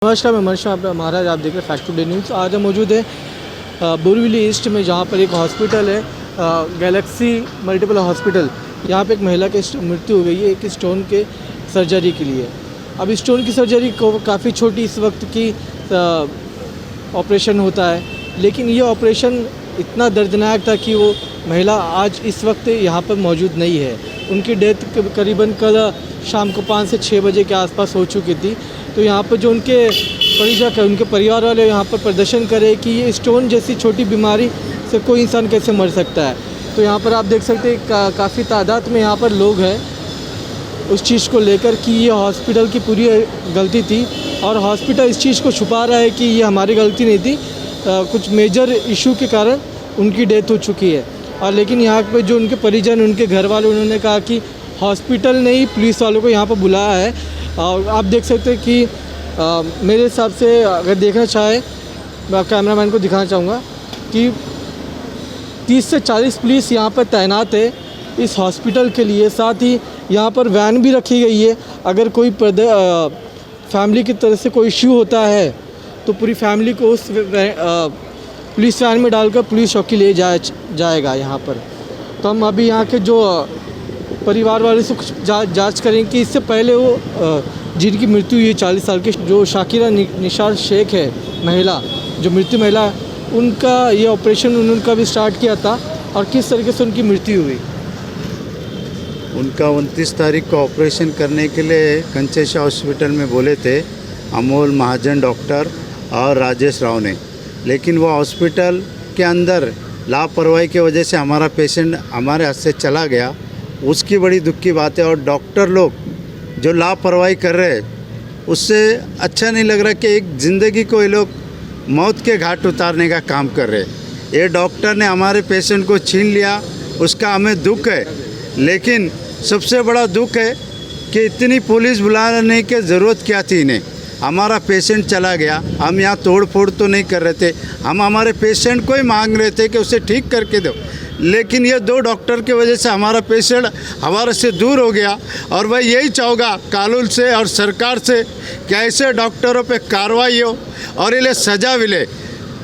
नमस्कार, मैं मनीष महाराज। आप देख रहे हैं फैक्ट टुडे न्यूज़। आज हम मौजूद है बोरीवली ईस्ट में, जहाँ पर एक हॉस्पिटल है गैलेक्सी मल्टीपल हॉस्पिटल। यहाँ पे एक महिला की मृत्यु हो गई है एक स्टोन के सर्जरी के लिए। अब स्टोन की सर्जरी को काफ़ी छोटी इस वक्त की ऑपरेशन होता है, लेकिन ये ऑपरेशन इतना दर्दनाक था कि वो महिला आज इस वक्त यहाँ पर मौजूद नहीं है। उनकी डेथ करीबन कल शाम को 5 से 6 बजे के आसपास हो चुकी थी। तो यहाँ पर जो उनके परिजन है, उनके परिवार वाले यहाँ पर प्रदर्शन करे कि ये स्टोन जैसी छोटी बीमारी से कोई इंसान कैसे मर सकता है। तो यहाँ पर आप देख सकते हैं काफ़ी तादाद में यहाँ पर लोग हैं उस चीज़ को लेकर कि ये हॉस्पिटल की पूरी गलती थी, और हॉस्पिटल इस चीज़ को छुपा रहा है कि ये हमारी गलती नहीं थी, कुछ मेजर इशू के कारण उनकी डेथ हो चुकी है। और लेकिन यहाँ पर जो उनके परिजन, उनके घर वाले, उन्होंने कहा कि हॉस्पिटल ने ही पुलिस वालों को यहाँ पर बुलाया है। और आप देख सकते हैं कि मेरे हिसाब से अगर देखना चाहे, मैं कैमरामैन को दिखाना चाहूँगा कि 30 से 40 पुलिस यहाँ पर तैनात है इस हॉस्पिटल के लिए। साथ ही यहाँ पर वैन भी रखी गई है। अगर कोई फैमिली की तरफ से कोई इश्यू होता है तो पूरी फैमिली को उस पुलिस वैन में डालकर पुलिस चौकी ले जाएगा यहाँ पर। तो हम अभी यहाँ के जो परिवार वाले से कुछ जांच करें कि इससे पहले वो जिनकी मृत्यु हुई 40 साल की, जो शाकिरा निशार शेख है महिला, जो मृत्यु महिला, उनका ये ऑपरेशन उनका भी स्टार्ट किया था और किस तरीके से उनकी मृत्यु हुई। उनका 29 तारीख को ऑपरेशन करने के लिए कंचेशा हॉस्पिटल में बोले थे अमोल महाजन डॉक्टर और राजेश राव ने, लेकिन वो हॉस्पिटल के अंदर लापरवाही की वजह से हमारा पेशेंट हमारे हाथ से चला गया। उसकी बड़ी दुख की बात है। और डॉक्टर लोग जो लापरवाही कर रहे हैं, उससे अच्छा नहीं लग रहा कि एक ज़िंदगी को ये लोग मौत के घाट उतारने का काम कर रहे हैं। ये डॉक्टर ने हमारे पेशेंट को छीन लिया, उसका हमें दुख है। लेकिन सबसे बड़ा दुख है कि इतनी पुलिस बुलाने की ज़रूरत क्या थी इन्हें। हमारा पेशेंट चला गया, हम यहाँ तोड़ फोड़ तो नहीं कर रहे थे, हम हमारे पेशेंट को ही मांग रहे थे कि उसे ठीक करके दो। लेकिन ये 2 डॉक्टर की वजह से हमारा पेशेंट हमारे से दूर हो गया। और मैं यही चाहूँगा कानून से और सरकार से कि ऐसे डॉक्टरों पे कार्रवाई हो और इन्हें सज़ा मिले।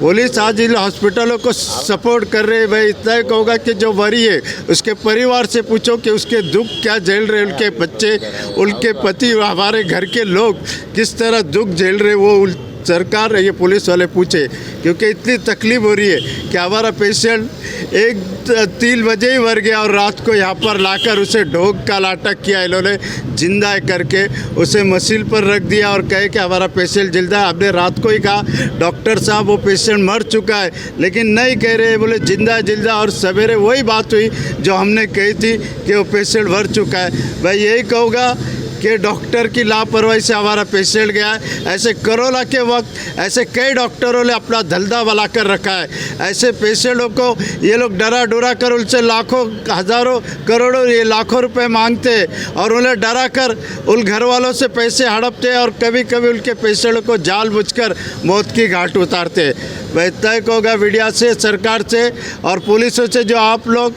पुलिस आज इन हॉस्पिटलों को सपोर्ट कर रहे हैं। भाई इतना ही कहूँगा कि जो मरी है उसके परिवार से पूछो कि उसके दुख क्या झेल रहे, उनके बच्चे, उनके पति, हमारे घर के लोग किस तरह दुख झेल रहे, वो सरकार ये पुलिस वाले पूछे। क्योंकि इतनी तकलीफ़ हो रही है कि हमारा पेशेंट 3 बजे ही मर गया और रात को यहाँ पर लाकर उसे ढोक का नाटक किया इन्होंने, जिंदा करके उसे मशीन पर रख दिया और कहे कि हमारा पेशेंट जिंदा है। हमने रात को ही कहा डॉक्टर साहब वो पेशेंट मर चुका है, लेकिन नहीं कह रहे, बोले जिंदा जिंदा। और सवेरे वही बात हुई जो हमने कही थी कि वो पेशेंट मर चुका है। मैं यही कहूँगा कि डॉक्टर की लापरवाही से हमारा पेशेंट गया है। ऐसे कोरोना के वक्त ऐसे कई डॉक्टरों ने अपना धंधा बना कर रखा है। ऐसे पेशेंटों को ये लोग डरा डरा कर उनसे लाखों, हज़ारों, करोड़ों, ये लाखों रुपए मांगते और उन्हें डरा कर उन घर वालों से पैसे हड़पते और कभी कभी उनके पेशेंटों को जानबूझकर मौत की घाट उतारते। मैं इतना ही कहूँगा मीडिया से, सरकार से और पुलिसों से, जो आप लोग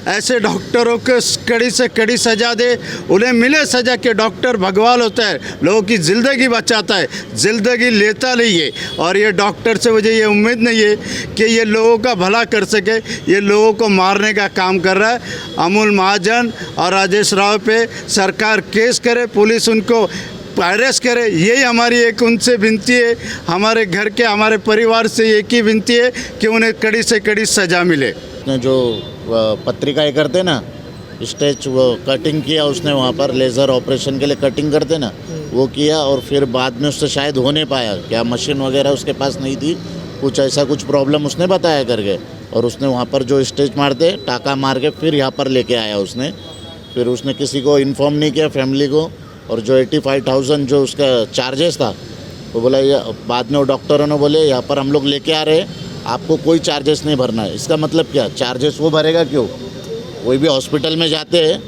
ऐसे डॉक्टरों को कड़ी से कड़ी सज़ा दे, उन्हें मिले सज़ा। कि डॉक्टर भगवान होता है, लोगों की ज़िंदगी बचाता है, ज़िंदगी लेता नहीं है। और ये डॉक्टर से मुझे ये उम्मीद नहीं है कि ये लोगों का भला कर सके, ये लोगों को मारने का काम कर रहा है। अमोल महाजन और राजेश राव पे सरकार केस करे, पुलिस उनको अरेस्ट करे, यही हमारी एक उनसे विनती है। हमारे घर के, हमारे परिवार से एक ही विनती है कि उन्हें कड़ी से कड़ी सज़ा मिले। जो पत्रिका करते ना, स्टेज वो कटिंग किया उसने, वहाँ पर लेज़र ऑपरेशन के लिए कटिंग करते ना, वो किया। और फिर बाद में उससे शायद हो नहीं पाया, क्या मशीन वगैरह उसके पास नहीं थी, कुछ ऐसा कुछ प्रॉब्लम उसने बताया करके। और उसने वहाँ पर जो स्टेज मारते टाका मार के फिर यहाँ पर लेके आया उसने। फिर उसने किसी को इन्फॉर्म नहीं किया, फैमिली को। और जो 85,000 जो उसका चार्जेस था, वो बोला, ये बाद में वो डॉक्टरों ने बोले यहाँ पर हम लोग लेके आ रहे हैं, आपको कोई चार्जेस नहीं भरना है। इसका मतलब क्या, चार्जेस वो भरेगा क्यों? कोई भी हॉस्पिटल में जाते हैं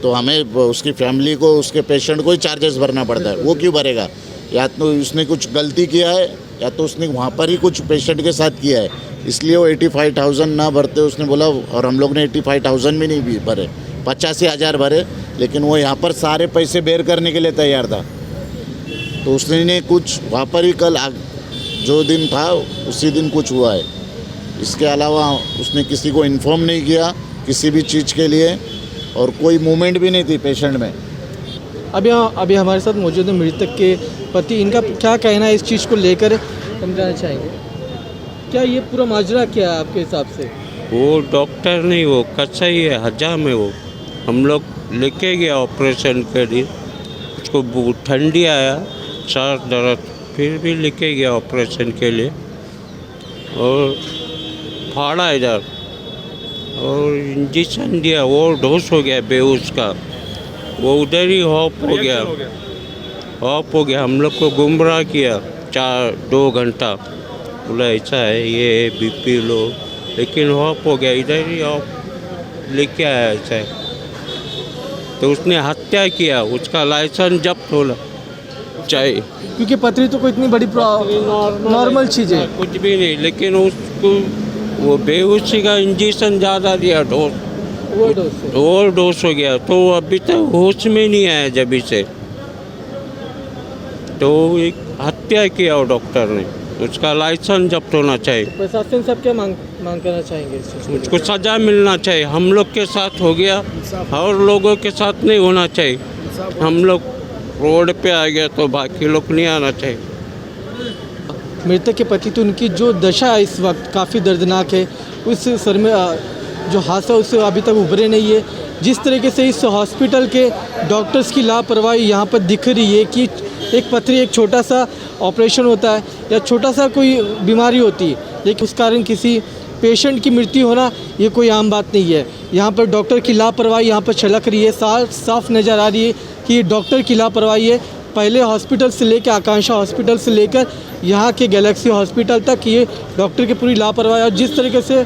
तो हमें उसकी फैमिली को, उसके पेशेंट को ही चार्जेस भरना पड़ता है, वो क्यों भरेगा? या तो उसने कुछ गलती किया है, या तो उसने वहाँ पर ही कुछ पेशेंट के साथ किया है, इसलिए वो 85,000 ना भरते उसने बोला। और हम लोग ने 85,000 भी नहीं भरे, 85,000 भरे। लेकिन वो यहाँ पर सारे पैसे बेर करने के लिए तैयार था। तो उसने ने कुछ वहाँ पर ही कल जो दिन था उसी दिन कुछ हुआ है। इसके अलावा उसने किसी को इन्फॉर्म नहीं किया किसी भी चीज़ के लिए, और कोई मूवमेंट भी नहीं थी पेशेंट में। अभी हमारे साथ मौजूद है मृतक के पति, इनका क्या कहना है इस चीज़ को लेकर समझाना चाहेंगे। क्या ये पूरा माजरा क्या है आपके हिसाब से? वो डॉक्टर नहीं, वो कसाई है, हजाम है वो। हम लोग लेके गया ऑपरेशन के लिए, उसको बहुत ठंडी आया, सर दर्द, फिर भी लेके गया ऑपरेशन के लिए, और फाड़ा इधर और इंजेक्शन दिया, वो डोस हो गया बेहोश का, वो उधर ही ऑफ हो गया, ऑफ हो गया। हम लोग को गुमराह किया 2 घंटा, बोला ऐसा है ये बीपी लो, लेकिन ऑफ हो गया, इधर ही ऑफ लेके आया ऐसा है। तो उसने हत्या किया, उसका लाइसेंस जब्त होना चाहिए, क्योंकि पथरी तो कोई इतनी बड़ी नॉर्मल चीज़ है, कुछ भी नहीं, लेकिन उसको वो बेहोशी का इंजेक्शन ज़्यादा दिया, ओवर डोज हो गया, तो वो अभी तक होश में नहीं आया जब से, तो एक हत्या किया वो डॉक्टर ने, उसका लाइसेंस जब्त होना चाहिए। प्रशासन सब क्या मांग करना चाहेंगे इस चीज़ को? उसको सज़ा मिलना चाहिए। हम लोग के साथ हो गया और लोगों के साथ नहीं होना चाहिए। हम लोग रोड पे आ गया तो बाकी लोग नहीं आना चाहिए। मृतक के पति, तो उनकी जो दशा है इस वक्त काफ़ी दर्दनाक है। उस सर में जो हादसा उससे अभी तक उभरे नहीं है। जिस तरीके से इस हॉस्पिटल के डॉक्टर्स की लापरवाही यहाँ पर दिख रही है कि एक पथरी, एक छोटा सा ऑपरेशन होता है या छोटा सा कोई बीमारी होती है, लेकिन उस कारण किसी पेशेंट की मृत्यु होना ये कोई आम बात नहीं है। यहाँ पर डॉक्टर की लापरवाही यहाँ पर छलक रही है, साफ नज़र आ रही है कि ये डॉक्टर की लापरवाही है। पहले हॉस्पिटल से लेकर, आकांक्षा हॉस्पिटल से लेकर यहाँ के गैलेक्सी हॉस्पिटल तक ये डॉक्टर की पूरी लापरवाही, और जिस तरीके से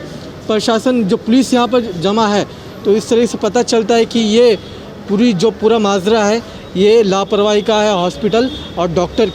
प्रशासन, जो पुलिस यहाँ पर जमा है, तो इस तरह से पता चलता है कि ये पूरा माजरा है, ये लापरवाही का है हॉस्पिटल और डॉक्टर की।